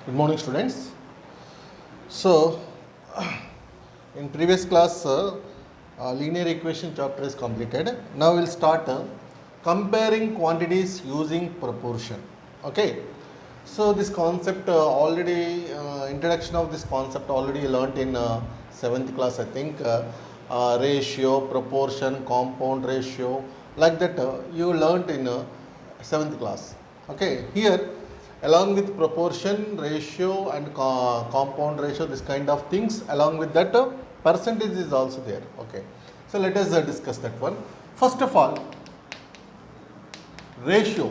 Good morning, students. So, in previous class, linear equation chapter is completed. Now we'll start comparing quantities using proportion. Okay. So this concept already introduction of this concept already learnt in 7th class, I think. Ratio, proportion, compound ratio, like that you learnt in 7th class. Okay. Here, along with proportion, ratio and compound ratio, this kind of things, along with that percentage is also there. Okay. So let us discuss that one. First of all, ratio.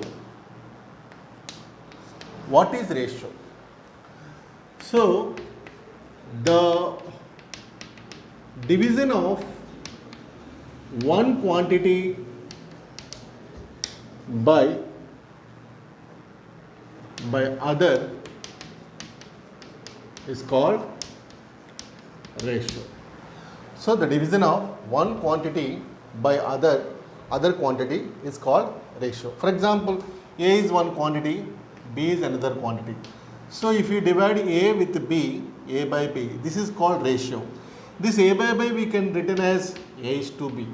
What is ratio? So the division of one quantity by other is called ratio. So the division of one quantity by other quantity is called ratio. For example, A is one quantity, B is another quantity. So if you divide A with B, A by B, this is called ratio. This A by B we can written as A is to B.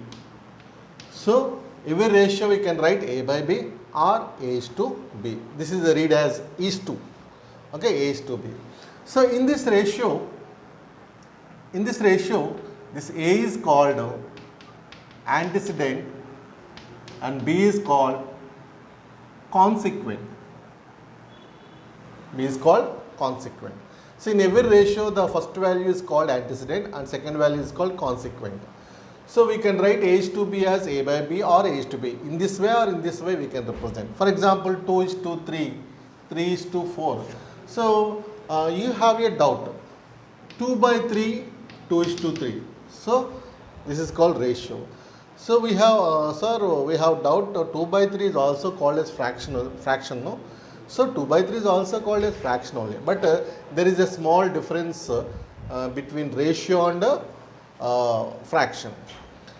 So every ratio we can write A by B or A is to B. This is read as is to. Okay, A is to B. So in this ratio, this A is called antecedent and B is called consequent. B is called consequent. So in every ratio, the first value is called antecedent and second value is called consequent. So we can write A is to B as A by B or A is to B. In this way or in this way we can represent. For example, 2 is to 3, 3 is to 4. So you have a doubt. 2 by 3, 2 is to 3. So this is called ratio. So we have, we have doubt 2 by 3 is also called as fraction, no? So 2 by 3 is also called as fraction only. But there is a small difference between ratio and fraction.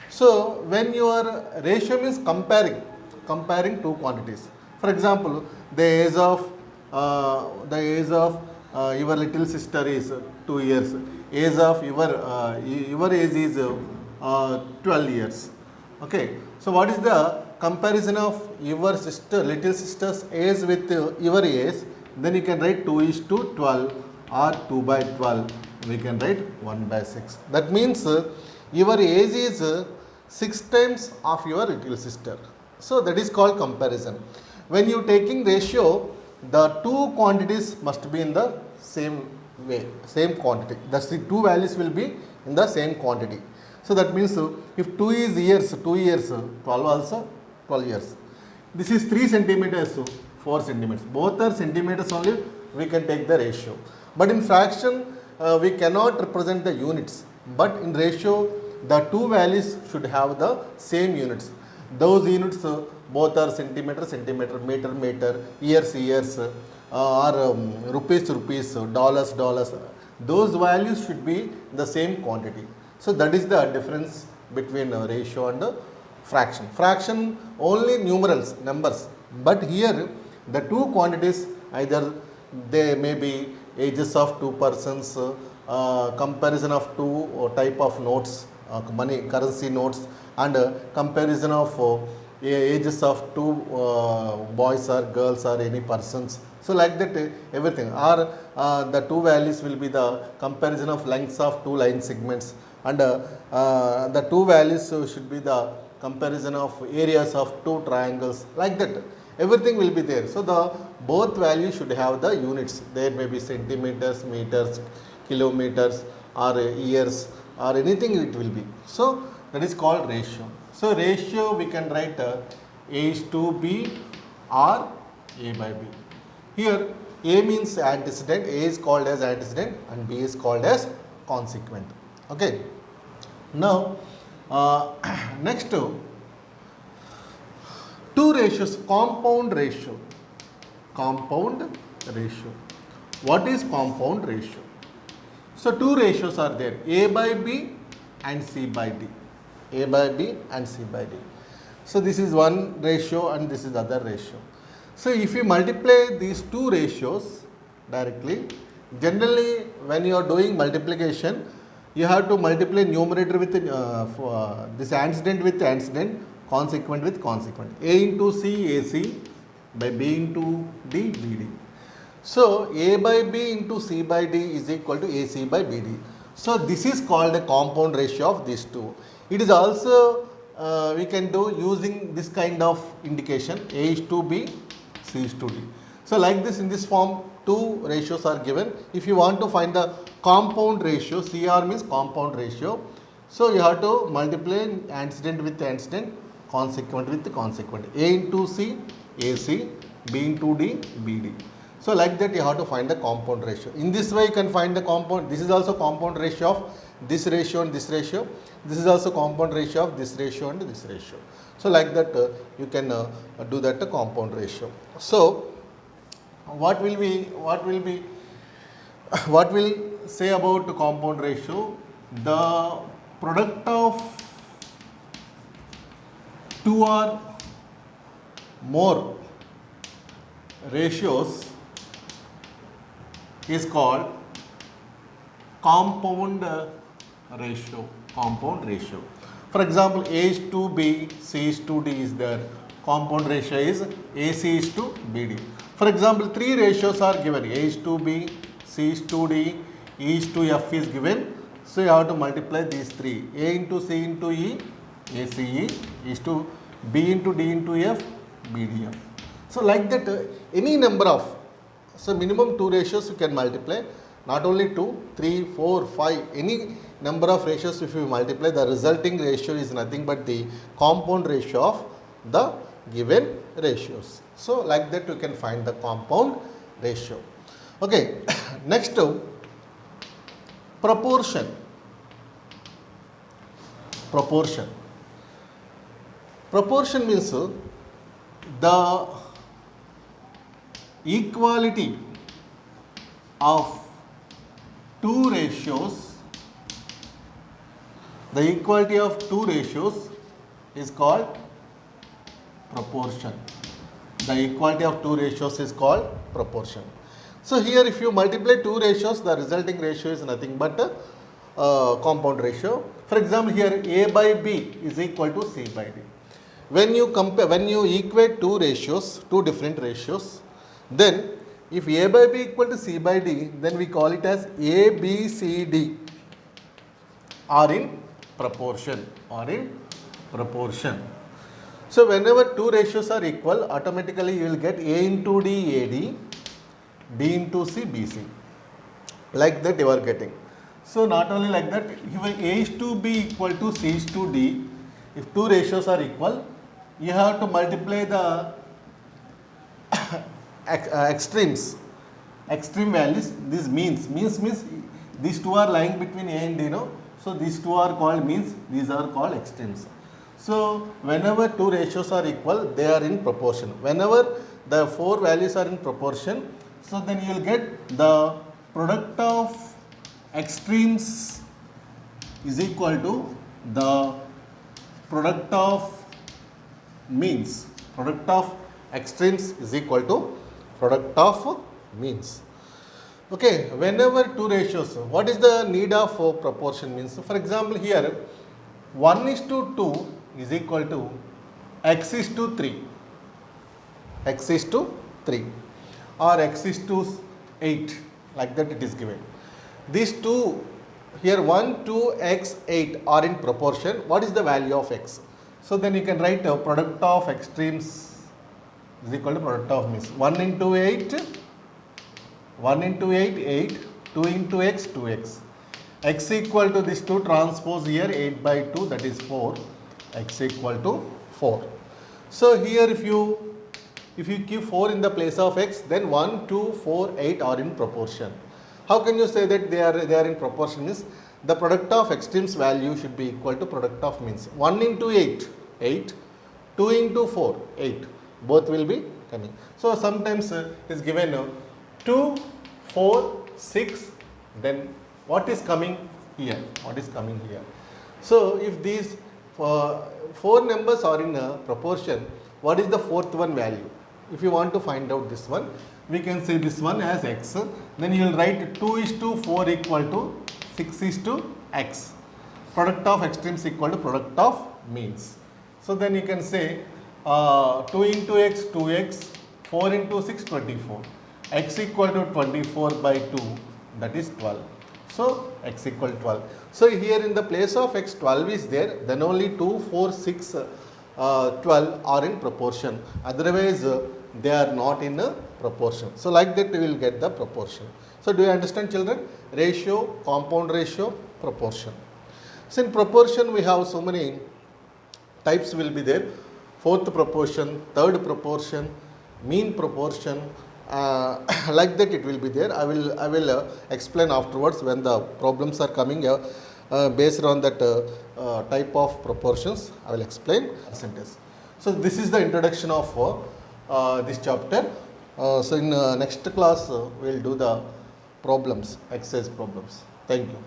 So when your ratio means comparing two quantities. For example, the age of your little sister is 2 years. Age of your age is 12 years. Okay. So what is the comparison of your little sister's age with your age? Then you can write 2 is to 12 or 2 by 12. We can write 1 by 6. That means your age is 6 times of your little sister. So that is called comparison. When you taking ratio, the two quantities must be in the same way, same quantity. That's the two values will be in the same quantity. So that means if 2 is years, 2 years, 12 also 12 years. This is 3 centimeters, 4 centimeters. Both are centimeters only, we can take the ratio. But in fraction, we cannot represent the units. But in ratio, the two values should have the same units. Those units both are centimeter, centimeter, meter, meter, years, years, or rupees, rupees, dollars, dollars. Those values should be the same quantity. So that is the difference between ratio and fraction. Fraction only numerals, numbers. But here the two quantities, either they may be ages of two persons, comparison of two type of notes, money, currency notes, and comparison of ages of two boys or girls or any persons. So like that everything. Or the two values will be the comparison of lengths of two line segments, and the two values should be the comparison of areas of two triangles, like that. Everything will be there. So the both values should have the units. There may be centimeters, meters, kilometers, or years, or anything it will be. So that is called ratio. So ratio we can write A is to B or A by B. Here A means antecedent, A is called as antecedent and B is called as consequent. Okay. Now next two ratios, compound ratio. Compound ratio. What is compound ratio? So two ratios are there, A by B and C by D. A by B and C by D. So this is one ratio and this is other ratio. So if you multiply these two ratios, directly. Generally, when you are doing multiplication, you have to multiply numerator with this antecedent with antecedent, consequent with consequent. A into C, AC by B into D, BD. So, A by B into C by D is equal to AC by BD. So, this is called a compound ratio of these two. It is also we can do using this kind of indication, A is to B, C is to D. So, like this, in this form, two ratios are given. If you want to find the compound ratio, CR means compound ratio. So, you have to multiply antecedent with antecedent, consequent with consequent. A into C, AC, B into D, BD. So, like that you have to find the compound ratio. In this way you can find the compound. This is also compound ratio of this ratio and this ratio. This is also compound ratio of this ratio and this ratio. So, like that you can do that compound ratio. So, what will say about the compound ratio? The product of two or more ratios is called compound ratio. Compound ratio. For example, A is to B, C is to D is there. Compound ratio is AC is to BD. For example, three ratios are given. A is to B, C is to D, E is to F is given. So, you have to multiply these three. A into C into E, ACE is to B into D into F, BDF. So, like that any number of, so minimum two ratios you can multiply, not only 2, 3, 4, 5, any number of ratios if you multiply, the resulting ratio is nothing but the compound ratio of the given ratios. So, like that you can find the compound ratio. Okay. Next, proportion. Proportion. Proportion means the equality of two ratios. The equality of two ratios is called proportion. The equality of two ratios is called proportion. So, here if you multiply two ratios, the resulting ratio is nothing but compound ratio. For example, here A by B is equal to C by D. When you compare, when you equate two ratios, two different ratios, then if A by B equal to C by D, then we call it as A, B, C, D are in proportion, or in proportion. So, whenever two ratios are equal, automatically you will get A into D, AD, B into C, BC. Like that you are getting. So, not only like that, if A is to B equal to C is to D, if two ratios are equal, you have to multiply the extremes, extreme values. This means these two are lying between A and D, no? So, these two are called means, these are called extremes. So, whenever two ratios are equal, they are in proportion. Whenever the four values are in proportion, so then you will get the product of extremes is equal to the product of means. Product of extremes is equal to product of means. Okay, whenever two ratios, what is the need of proportion means? For example, here 1 is to 2 is equal to x is to 3, x is to 3 or x is to 8, like that it is given. These two here 1, 2, x, 8 are in proportion. What is the value of x? So, then you can write product of extremes is equal to product of means. 1 into 8, 8, 2 into x, 2x. X equal to this 2 transpose here 8 by 2, that is 4, x equal to 4. So, here if you keep 4 in the place of x, then 1, 2, 4, 8 are in proportion. How can you say that they are in proportion? Means the product of extremes value should be equal to product of means. 1 into 8, 8, 2 into 4, 8, both will be coming. So, sometimes it is given 2, 4, 6, then what is coming here? What is coming here? So, if these four numbers are in a proportion, what is the fourth one value? If you want to find out this one, we can say this one as x. Then you will write 2 is to 4 equal to 6 is to x. Product of extremes equal to product of means. So then you can say 2 into x 2x, 4 into 6 24. X equal to 24 by 2, that is 12. So x equal 12. So here in the place of x 12 is there, then only 2, 4, 6, 12 are in proportion. Otherwise they are not in a proportion. So like that we will get the proportion. So do you understand, children? Ratio, compound ratio, proportion. So in proportion we have so many types will be there. Fourth proportion, third proportion, mean proportion, like that it will be there. I will explain afterwards when the problems are coming based on that type of proportions. I will explain percentage. So this is the introduction of this chapter. So in next class we will do the problems, exercise problems. Thank you.